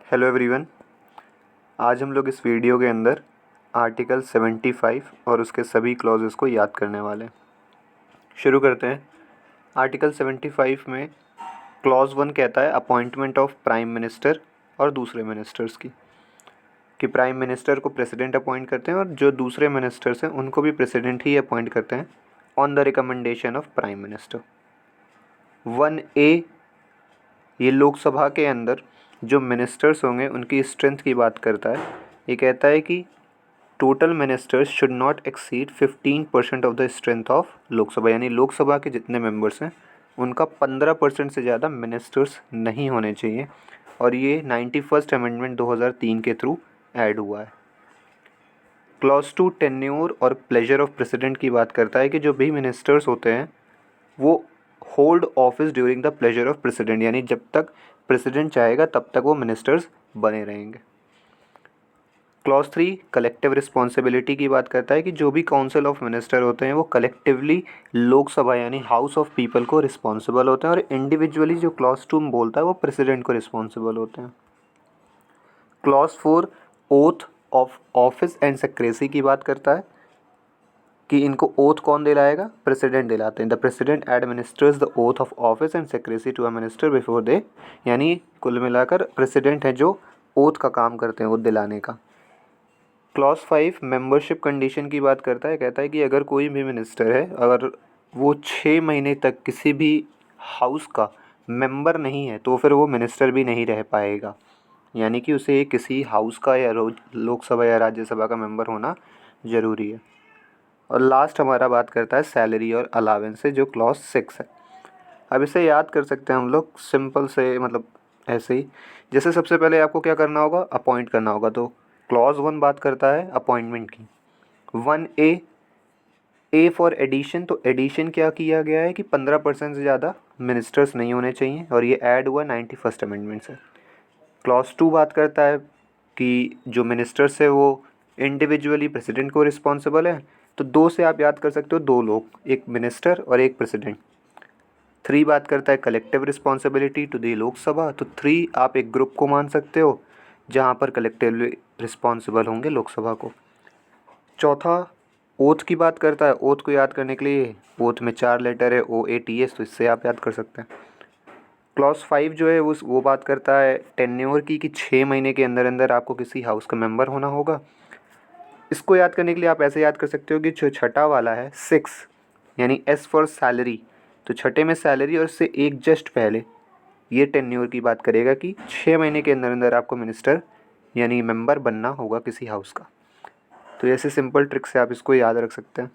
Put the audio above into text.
Hello everyone. आज हम लोग इस वीडियो के अंदर आर्टिकल 75 और उसके सभी क्लॉजेस को याद करने वाले हैं। शुरू करते हैं। आर्टिकल 75 में क्लॉज 1 कहता है अपॉइंटमेंट ऑफ प्राइम मिनिस्टर और दूसरे मिनिस्टर्स की, कि प्राइम मिनिस्टर को प्रेसिडेंट अपॉइंट करते हैं और जो दूसरे मिनिस्टर्स हैं उनको भी प्रेसिडेंट ही अपॉइंट करते हैं on the recommendation of prime minister. 1A ये लोकसभा के अंदर जो मिनिस्टर्स होंगे उनकी स्ट्रेंथ की बात करता है। ये कहता है कि total ministers should not exceed 15% of the strength of Lok Sabha, यानी लोकसभा के जितने मेंबर्स हैं उनका 15% से ज़्यादा मिनिस्टर्स नहीं होने चाहिए। और ये 91st अमेंडमेंट 2003 के थ्रू ऐड हुआ है। क्लॉज 2 टेन्योर और प्लेजर ऑफ प्रेसिडेंट की बात करता है कि जो भी मिनिस्टर्स होते हैं वो hold office during the pleasure of president, यानी जब तक प्रेसिडेंट चाहेगा तब तक वो मिनिस्टर्स बने रहेंगे। क्लॉज 3 कलेक्टिव रिस्पॉन्सिबिलिटी की बात करता है कि जो भी काउंसिल ऑफ मिनिस्टर होते हैं वो कलेक्टिवली लोकसभा यानी हाउस ऑफ पीपल को रिस्पॉन्सिबल होते हैं, और इंडिविजुअली जो क्लॉज 2 बोलता है वो प्रेसिडेंट को रिस्पॉन्सिबल होते हैं। Clause 4 oath of office and secrecy की बात करता है कि इनको ओथ कौन दिलाएगा? प्रेसिडेंट दिलाते हैं। The president administers the oath of office and secrecy to a minister before they, यानी कुल मिलाकर प्रेसिडेंट है जो ओथ का काम करते हैं, ओथ दिलाने का। क्लॉज 5 मेंबरशिप कंडीशन की बात करता है। कहता है कि अगर कोई भी मिनिस्टर है, अगर वो 6 महीने तक किसी भी हाउस का मेंबर नहीं है तो फिर वो मिनिस्टर भी नहीं रह पाएगा, यानी कि उसे किसी हाउस का या लोकसभा या राज्यसभा का मेंबर होना ज़रूरी है। और लास्ट हमारा बात करता है सैलरी और अलावेंस से, जो क्लॉज 6 है। अब इसे याद कर सकते हैं हम लोग सिंपल से, मतलब ऐसे ही। जैसे सबसे पहले आपको क्या करना होगा? अपॉइंट करना होगा। तो क्लॉज 1 बात करता है अपॉइंटमेंट की। 1A ए फॉर एडिशन, तो एडिशन क्या किया गया है कि 15% से ज़्यादा मिनिस्टर्स नहीं होने चाहिए, और ये ऐड हुआ 91st अमेंडमेंट से। क्लॉज 2 बात करता है कि जो मिनिस्टर्स है वो इंडिविजुअली प्रेसिडेंट को रिस्पॉन्सिबल है। तो 2 से आप याद कर सकते हो, 2 लोग, एक मिनिस्टर और एक प्रेसिडेंट। 3 बात करता है collective responsibility to the Lok Sabha, तो 3 आप एक ग्रुप को मान सकते हो जहाँ पर कलेक्टिवली रिस्पॉन्सिबल होंगे लोकसभा को। चौथा ओथ की बात करता है। ओथ को याद करने के लिए ओथ में 4 लेटर है OATS, तो इससे आप याद कर सकते हैं। क्लॉज 5 जो है वो बात करता है टेन्योर की, कि 6 महीने के अंदर अंदर आपको किसी हाउस का मेंबर होना होगा। इसको याद करने के लिए आप ऐसे याद कर सकते हो कि जो छठा वाला है 6, यानी S फॉर सैलरी, तो छठे में सैलरी और इससे एक जस्ट पहले ये टेन्योर की बात करेगा कि 6 महीने के अंदर अंदर आपको मिनिस्टर यानी मेंबर बनना होगा किसी हाउस का। तो ऐसे सिंपल ट्रिक से आप इसको याद रख सकते हैं।